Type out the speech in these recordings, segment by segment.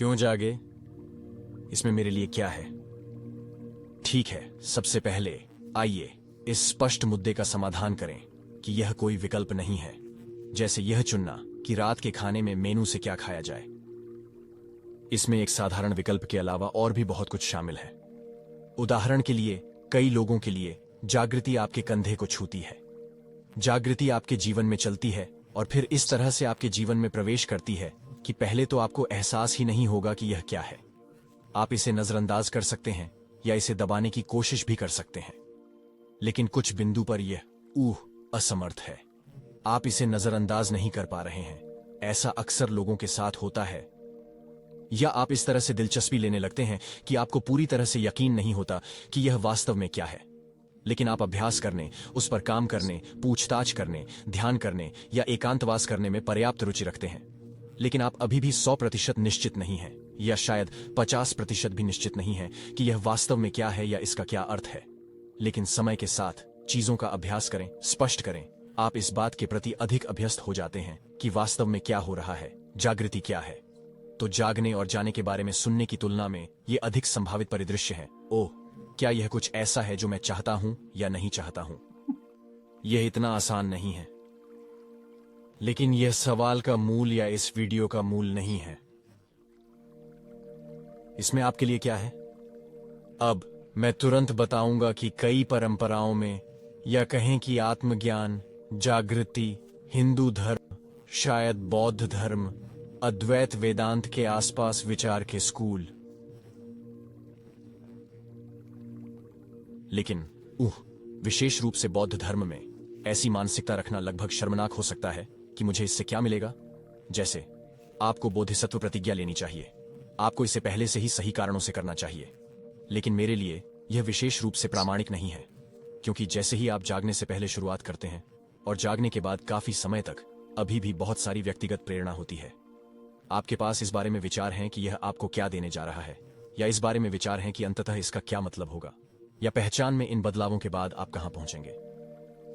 क्यों जागे? इसमें मेरे लिए क्या है? ठीक है, सबसे पहले आइए इस स्पष्ट मुद्दे का समाधान करें कि यह कोई विकल्प नहीं है, जैसे यह चुनना कि रात के खाने में मेनू से क्या खाया जाए। इसमें एक साधारण विकल्प के अलावा और भी बहुत कुछ शामिल है। उदाहरण के लिए, कई लोगों के लिए जागृति आपके कंधे को छूती है। जागृति आपके जीवन में चलती है और फिर इस तरह से आपके जीवन में प्रवेश करती है कि पहले तो आपको एहसास ही नहीं होगा कि यह क्या है। आप इसे नजरअंदाज कर सकते हैं या इसे दबाने की कोशिश भी कर सकते हैं, लेकिन कुछ बिंदु पर यह असमर्थ है। आप इसे नजरअंदाज नहीं कर पा रहे हैं। ऐसा अक्सर लोगों के साथ होता है। या आप इस तरह से दिलचस्पी लेने लगते हैं कि आपको पूरी तरह से यकीन नहीं होता कि यह वास्तव में क्या है, लेकिन आप अभ्यास करने, उस पर काम करने, पूछताछ करने, ध्यान करने या एकांतवास करने में पर्याप्त रुचि रखते हैं। लेकिन आप अभी भी 100% निश्चित नहीं हैं, या शायद 50% भी निश्चित नहीं हैं कि यह वास्तव में क्या है या इसका क्या अर्थ है। लेकिन समय के साथ चीजों का अभ्यास करें, स्पष्ट करें, आप इस बात के प्रति अधिक अभ्यस्त हो जाते हैं कि वास्तव में क्या हो रहा है, जागृति क्या है। तो जागने और जाने के बारे में सुनने की तुलना में ये अधिक संभावित परिदृश्य है। ओह, क्या यह कुछ ऐसा है जो मैं चाहता हूं या नहीं चाहता हूं? यह इतना आसान नहीं है। लेकिन यह सवाल का मूल या इस वीडियो का मूल नहीं है। इसमें आपके लिए क्या है? अब मैं तुरंत बताऊंगा कि कई परंपराओं में, या कहें कि आत्मज्ञान, जागृति, हिंदू धर्म, शायद बौद्ध धर्म, अद्वैत वेदांत के आसपास विचार के स्कूल। लेकिन विशेष रूप से बौद्ध धर्म में ऐसी मानसिकता रखना लगभग शर्मनाक हो सकता है कि मुझे इससे क्या मिलेगा। जैसे आपको बोधिसत्व प्रतिज्ञा लेनी चाहिए, आपको इसे पहले से ही सही कारणों से करना चाहिए। लेकिन मेरे लिए यह विशेष रूप से प्रामाणिक नहीं है, क्योंकि जैसे ही आप जागने से पहले शुरुआत करते हैं और जागने के बाद काफी समय तक अभी भी बहुत सारी व्यक्तिगत प्रेरणा होती है। आपके पास इस बारे में विचार हैं कि यह आपको क्या देने जा रहा है, या इस बारे में विचार हैं कि अंततः इसका क्या मतलब होगा, या पहचान में इन बदलावों के बाद आप कहां पहुंचेंगे।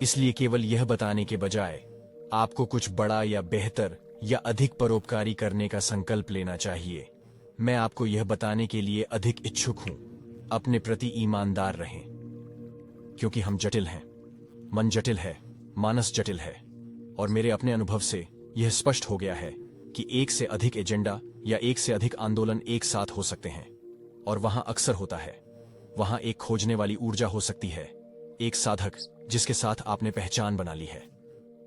इसलिए केवल यह बताने के बजाय आपको कुछ बड़ा या बेहतर या अधिक परोपकारी करने का संकल्प लेना चाहिए। मैं आपको यह बताने के लिए अधिक इच्छुक हूं, अपने प्रति ईमानदार रहें, क्योंकि हम जटिल हैं। मन जटिल है, मानस जटिल है, और मेरे अपने अनुभव से यह स्पष्ट हो गया है कि एक से अधिक एजेंडा या एक से अधिक आंदोलन एक साथ हो सकते हैं, और वहां अक्सर होता है। वहां एक खोजने वाली ऊर्जा हो सकती है, एक साधक जिसके साथ आपने पहचान बना ली है।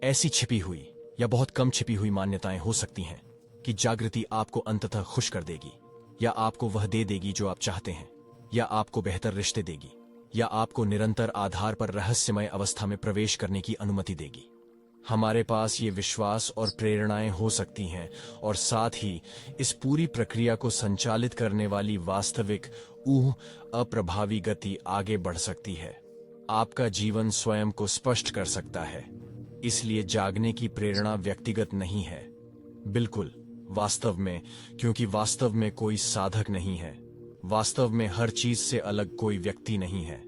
ऐसी छिपी हुई या बहुत कम छिपी हुई मान्यताएं हो सकती हैं कि जागृति आपको अंततः खुश कर देगी, या आपको वह दे देगी जो आप चाहते हैं, या आपको बेहतर रिश्ते देगी, या आपको निरंतर आधार पर रहस्यमय अवस्था में प्रवेश करने की अनुमति देगी। हमारे पास ये विश्वास और प्रेरणाएं हो सकती हैं, और साथ ही इस पूरी प्रक्रिया को संचालित करने वाली वास्तविक अप्रभावी गति आगे बढ़ सकती है। आपका जीवन स्वयं को स्पष्ट कर सकता है। इसलिए जागने की प्रेरणा व्यक्तिगत नहीं है, बिल्कुल वास्तव में, क्योंकि वास्तव में कोई साधक नहीं है, वास्तव में हर चीज से अलग कोई व्यक्ति नहीं है।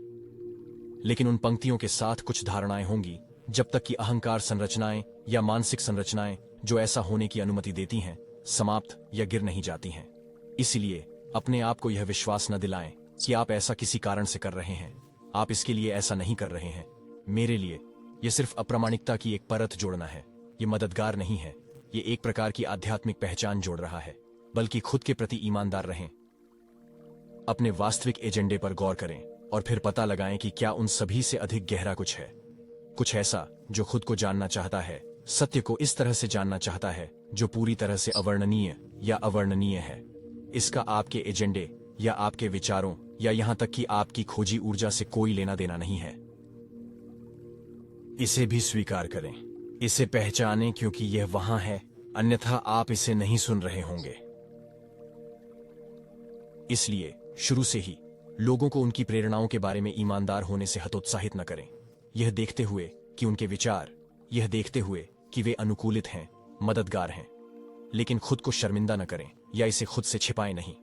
लेकिन उन पंक्तियों के साथ कुछ धारणाएं होंगी जब तक कि अहंकार संरचनाएं या मानसिक संरचनाएं जो ऐसा होने की अनुमति देती हैं समाप्त या गिर नहीं जाती हैं। इसलिए अपने आप को यह विश्वास न दिलाएं कि आप ऐसा किसी कारण से कर रहे हैं। आप इसके लिए ऐसा नहीं कर रहे हैं। मेरे लिए यह सिर्फ अप्रामाणिकता की एक परत जोड़ना है। ये मददगार नहीं है। ये एक प्रकार की आध्यात्मिक पहचान जोड़ रहा है, बल्कि खुद के प्रति ईमानदार रहें। अपने वास्तविक एजेंडे पर गौर करें और फिर पता लगाएं कि क्या उन सभी से अधिक गहरा कुछ है, कुछ ऐसा जो खुद को जानना चाहता है, सत्य को इस तरह से जानना चाहता है जो पूरी तरह से अवर्णनीय या अवर्णनीय है। इसका आपके एजेंडे या आपके विचारों या यहां तक कि आपकी खोजी ऊर्जा से कोई लेना देना नहीं है। इसे भी स्वीकार करें, इसे पहचानें, क्योंकि यह वहां है, अन्यथा आप इसे नहीं सुन रहे होंगे। इसलिए शुरू से ही लोगों को उनकी प्रेरणाओं के बारे में ईमानदार होने से हतोत्साहित न करें, यह देखते हुए कि उनके विचार, यह देखते हुए कि वे अनुकूलित हैं, मददगार हैं। लेकिन खुद को शर्मिंदा न करें या इसे खुद से छिपाएं नहीं।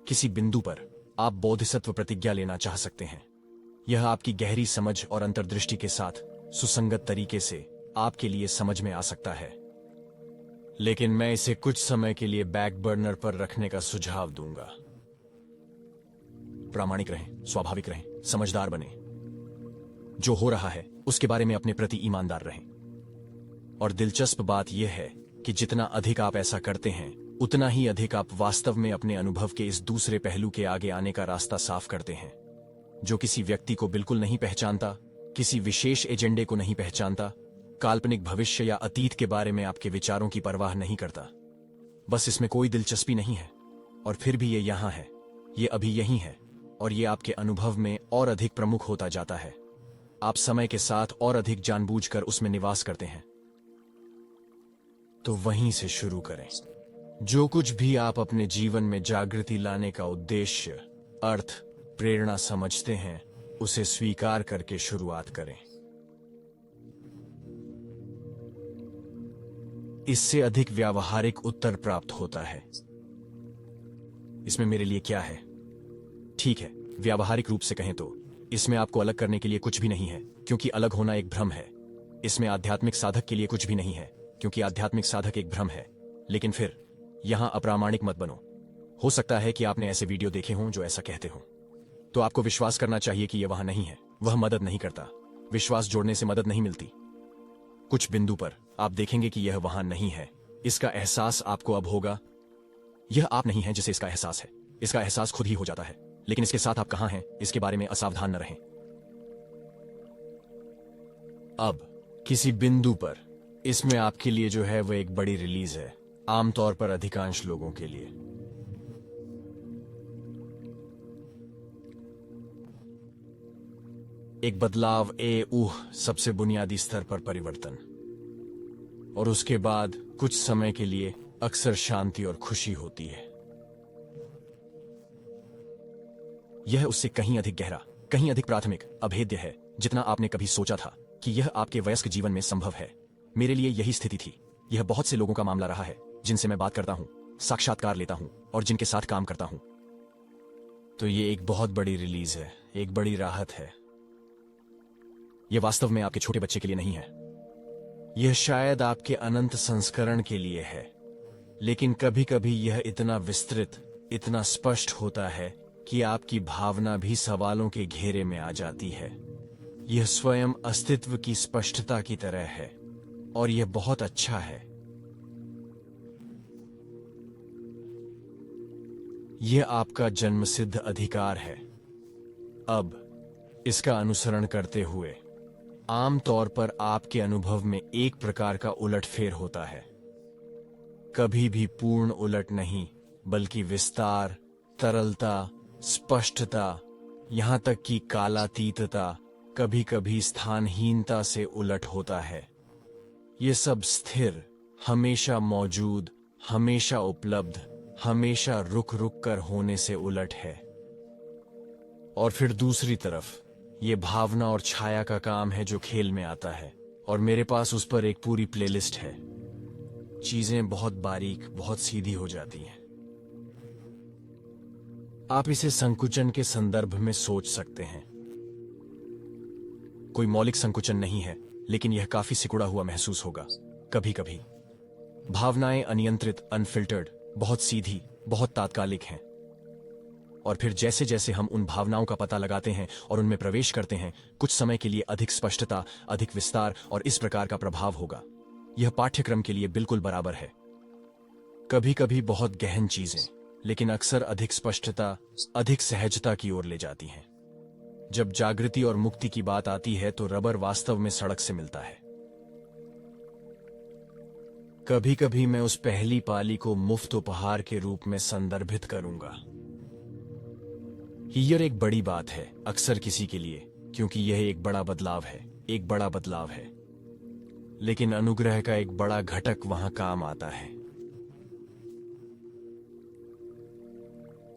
किसी बिंदु पर आप बोधिसत्व प्रतिज्ञा लेना चाह सकते हैं। यह आपकी गहरी समझ और अंतर्दृष्टि के साथ सुसंगत तरीके से आपके लिए समझ में आ सकता है। लेकिन मैं इसे कुछ समय के लिए बैक बर्नर पर रखने का सुझाव दूंगा। प्रामाणिक रहें, स्वाभाविक रहें, समझदार बने। जो हो रहा है उसके बारे में अपने प्रति ईमानदार रहें। और दिलचस्प बात यह है कि जितना अधिक आप ऐसा करते हैं उतना ही अधिक आप वास्तव में अपने अनुभव के इस दूसरे पहलू के आगे आने का रास्ता साफ करते हैं, जो किसी व्यक्ति को बिल्कुल नहीं पहचानता, किसी विशेष एजेंडे को नहीं पहचानता, काल्पनिक भविष्य या अतीत के बारे में आपके विचारों की परवाह नहीं करता। बस इसमें कोई दिलचस्पी नहीं है, और फिर भी ये यहां है, ये अभी यहीं है, और ये आपके अनुभव में और अधिक प्रमुख होता जाता है। आप समय के साथ और अधिक जानबूझकर उसमें निवास करते हैं। तो वहीं से शुरू करें। जो कुछ भी आप अपने जीवन में जागृति लाने का उद्देश्य, अर्थ, प्रेरणा समझते हैं, उसे स्वीकार करके शुरुआत करें। इससे अधिक व्यावहारिक उत्तर प्राप्त होता है। इसमें मेरे लिए क्या है? ठीक है, व्यावहारिक रूप से कहें तो इसमें आपको अलग करने के लिए कुछ भी नहीं है, क्योंकि अलग होना एक भ्रम है। इसमें आध्यात्मिक साधक के लिए कुछ भी नहीं है, क्योंकि आध्यात्मिक साधक एक भ्रम है। लेकिन फिर यहां अप्रामाणिक मत बनो। हो सकता है कि आपने ऐसे वीडियो देखे हों जो ऐसा कहते हों, तो आपको विश्वास करना चाहिए कि यह वहां नहीं है। वह मदद नहीं करता। विश्वास जोड़ने से मदद नहीं मिलती। कुछ बिंदु पर आप देखेंगे कि यह वहां नहीं है। इसका एहसास आपको अब होगा। यह आप नहीं है जिसे इसका एहसास है। इसका एहसास खुद ही हो जाता है, लेकिन इसके साथ आप कहां हैं इसके बारे में असावधान न रहें। अब किसी बिंदु पर इसमें आपके लिए जो है वह एक बड़ी रिलीज है, आमतौर पर अधिकांश लोगों के लिए। एक बदलाव, सबसे बुनियादी स्तर पर परिवर्तन, और उसके बाद कुछ समय के लिए अक्सर शांति और खुशी होती है। यह उससे कहीं अधिक गहरा, कहीं अधिक प्राथमिक, अभेद्य है जितना आपने कभी सोचा था कि यह आपके वयस्क जीवन में संभव है। मेरे लिए यही स्थिति थी। यह बहुत से लोगों का मामला रहा है जिनसे मैं बात करता हूं, साक्षात्कार लेता हूं और जिनके साथ काम करता हूं। तो ये एक बहुत बड़ी रिलीज है, एक बड़ी राहत है। यह वास्तव में आपके छोटे बच्चे के लिए नहीं है। यह शायद आपके अनंत संस्करण के लिए है, लेकिन कभी कभी यह इतना विस्तृत, इतना स्पष्ट होता है कि आपकी भावना भी सवालों के घेरे में आ जाती है। यह स्वयं अस्तित्व की स्पष्टता की तरह है, और यह बहुत अच्छा है। यह आपका जन्मसिद्ध अधिकार है। अब इसका अनुसरण करते हुए आमतौर पर आपके अनुभव में एक प्रकार का उलटफेर होता है। कभी भी पूर्ण उलट नहीं, बल्कि विस्तार, तरलता, स्पष्टता, यहां तक कि कालातीतता, कभी कभी स्थानहीनता से उलट होता है। ये सब स्थिर, हमेशा मौजूद, हमेशा उपलब्ध, हमेशा रुक रुक कर होने से उलट है। और फिर दूसरी तरफ ये भावना और छाया का काम है जो खेल में आता है, और मेरे पास उस पर एक पूरी प्लेलिस्ट है। चीजें बहुत बारीक, बहुत सीधी हो जाती हैं। आप इसे संकुचन के संदर्भ में सोच सकते हैं। कोई मौलिक संकुचन नहीं है, लेकिन यह काफी सिकुड़ा हुआ महसूस होगा। कभी कभी भावनाएं अनियंत्रित, अनफिल्टर्ड, बहुत सीधी, बहुत तात्कालिक हैं। और फिर जैसे जैसे हम उन भावनाओं का पता लगाते हैं और उनमें प्रवेश करते हैं, कुछ समय के लिए अधिक स्पष्टता, अधिक विस्तार और इस प्रकार का प्रभाव होगा। यह पाठ्यक्रम के लिए बिल्कुल बराबर है। कभी कभी बहुत गहन चीजें, लेकिन अक्सर अधिक स्पष्टता, अधिक सहजता की ओर ले जाती हैं। जब जागृति और मुक्ति की बात आती है तो रबर वास्तव में सड़क से मिलता है। कभी कभी मैं उस पहली पाली को मुफ्त उपहार के रूप में संदर्भित करूंगा। यह एक बड़ी बात है अक्सर किसी के लिए, क्योंकि यह एक बड़ा बदलाव है, एक बड़ा बदलाव है। लेकिन अनुग्रह का एक बड़ा घटक वहां काम आता है।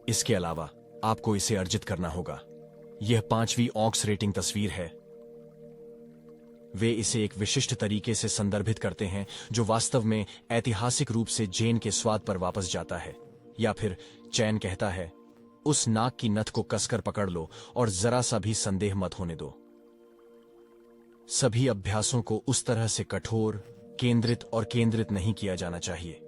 इसके अलावा आपको इसे अर्जित करना होगा। यह 5वीं ऑक्स रेटिंग तस्वीर है। वे इसे एक विशिष्ट तरीके से संदर्भित करते हैं जो वास्तव में ऐतिहासिक रूप से जेन के स्वाद पर वापस जाता है। या फिर चैन कहता है, उस नाक की नथ को कसकर पकड़ लो और जरा सा भी संदेह मत होने दो। सभी अभ्यासों को उस तरह से कठोर, केंद्रित और केंद्रित नहीं किया जाना चाहिए।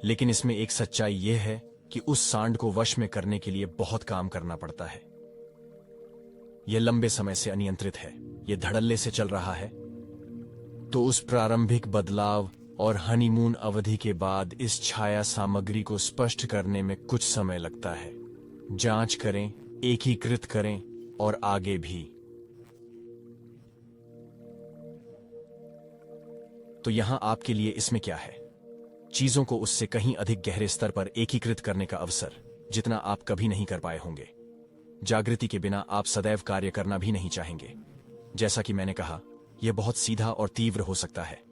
लेकिन इसमें एक सच्चाई यह है कि उस सांड को वश में करने के लिए बहुत काम करना पड़ता है। यह लंबे समय से अनियंत्रित है, यह धड़ल्ले से चल रहा है। तो उस प्रारंभिक बदलाव और हनीमून अवधि के बाद इस छाया सामग्री को स्पष्ट करने में कुछ समय लगता है। जांच करें, एकीकृत करें और आगे भी। तो यहां आपके लिए इसमें क्या है? चीजों को उससे कहीं अधिक गहरे स्तर पर एकीकृत करने का अवसर, जितना आप कभी नहीं कर पाए होंगे। जागृति के बिना आप सदैव कार्य करना भी नहीं चाहेंगे। जैसा कि मैंने कहा, यह बहुत सीधा और तीव्र हो सकता है,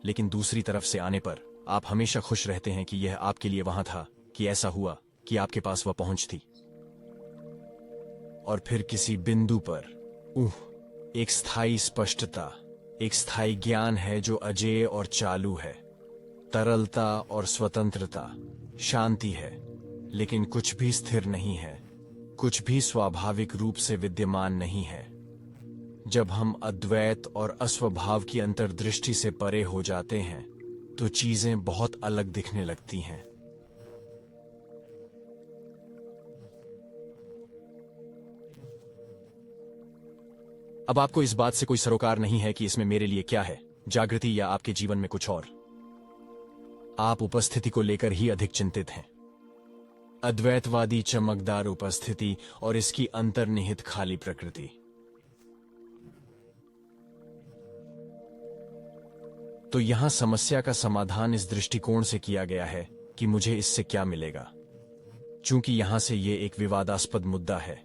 लेकिन दूसरी तरफ से आने पर आप हमेशा खुश रहते हैं कि यह आपके लिए वहां था, कि ऐसा हुआ कि आपके पास वह पहुंच थी। और फिर किसी बिंदु पर एक स्थायी स्पष्टता, एक स्थायी ज्ञान है जो अजेय और चालू है। तरलता और स्वतंत्रता, शांति है, लेकिन कुछ भी स्थिर नहीं है, कुछ भी स्वाभाविक रूप से विद्यमान नहीं है। जब हम अद्वैत और अस्वभाव की अंतर्दृष्टि से परे हो जाते हैं, तो चीजें बहुत अलग दिखने लगती हैं। अब आपको इस बात से कोई सरोकार नहीं है कि इसमें मेरे लिए क्या है, जागृति या आपके जीवन में कुछ और। आप उपस्थिति को लेकर ही अधिक चिंतित हैं। अद्वैतवादी चमकदार उपस्थिति और इसकी अंतर्निहित खाली प्रकृति। तो यहां समस्या का समाधान इस दृष्टिकोण से किया गया है कि मुझे इससे क्या मिलेगा। चूंकि यहां से यह एक विवादास्पद मुद्दा है,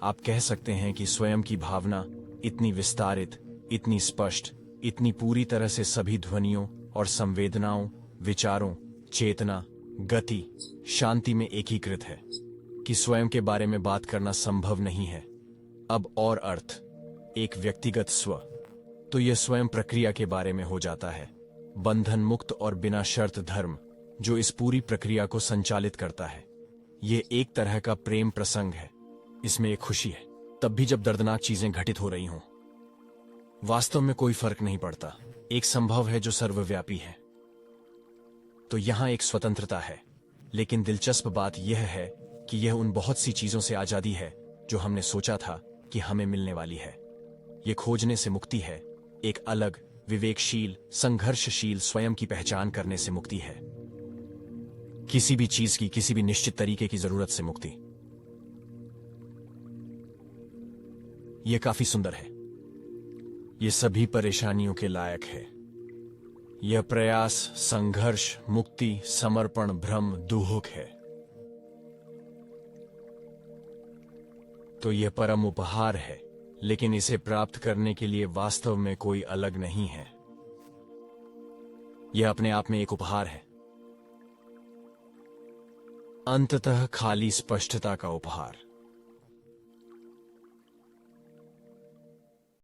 आप कह सकते हैं कि स्वयं की भावना इतनी विस्तारित, इतनी स्पष्ट, इतनी पूरी तरह से सभी ध्वनियों और संवेदनाओं, विचारों, चेतना, गति, शांति में एकीकृत है कि स्वयं के बारे में बात करना संभव नहीं है। अब और अर्थ, एक व्यक्तिगत स्व, तो यह स्वयं प्रक्रिया के बारे में हो जाता है। बंधन मुक्त और बिना शर्त धर्म जो इस पूरी प्रक्रिया को संचालित करता है। यह एक तरह का प्रेम प्रसंग है। इसमें एक खुशी है, तब भी जब दर्दनाक चीजें घटित हो रही हों। वास्तव में कोई फर्क नहीं पड़ता, एक संभव है जो सर्वव्यापी है। तो यहां एक स्वतंत्रता है, लेकिन दिलचस्प बात यह है कि यह उन बहुत सी चीजों से आजादी है जो हमने सोचा था कि हमें मिलने वाली है। यह खोजने से मुक्ति है, एक अलग, विवेकशील, संघर्षशील स्वयं की पहचान करने से मुक्ति है। किसी भी चीज की किसी भी निश्चित तरीके की जरूरत से मुक्ति। यह काफी सुंदर है। यह सभी परेशानियों के लायक है। यह प्रयास, संघर्ष, मुक्ति, समर्पण, भ्रम, दुहुक है। तो यह परम उपहार है, लेकिन इसे प्राप्त करने के लिए वास्तव में कोई अलग नहीं है। यह अपने आप में एक उपहार है, अंततः खाली स्पष्टता का उपहार।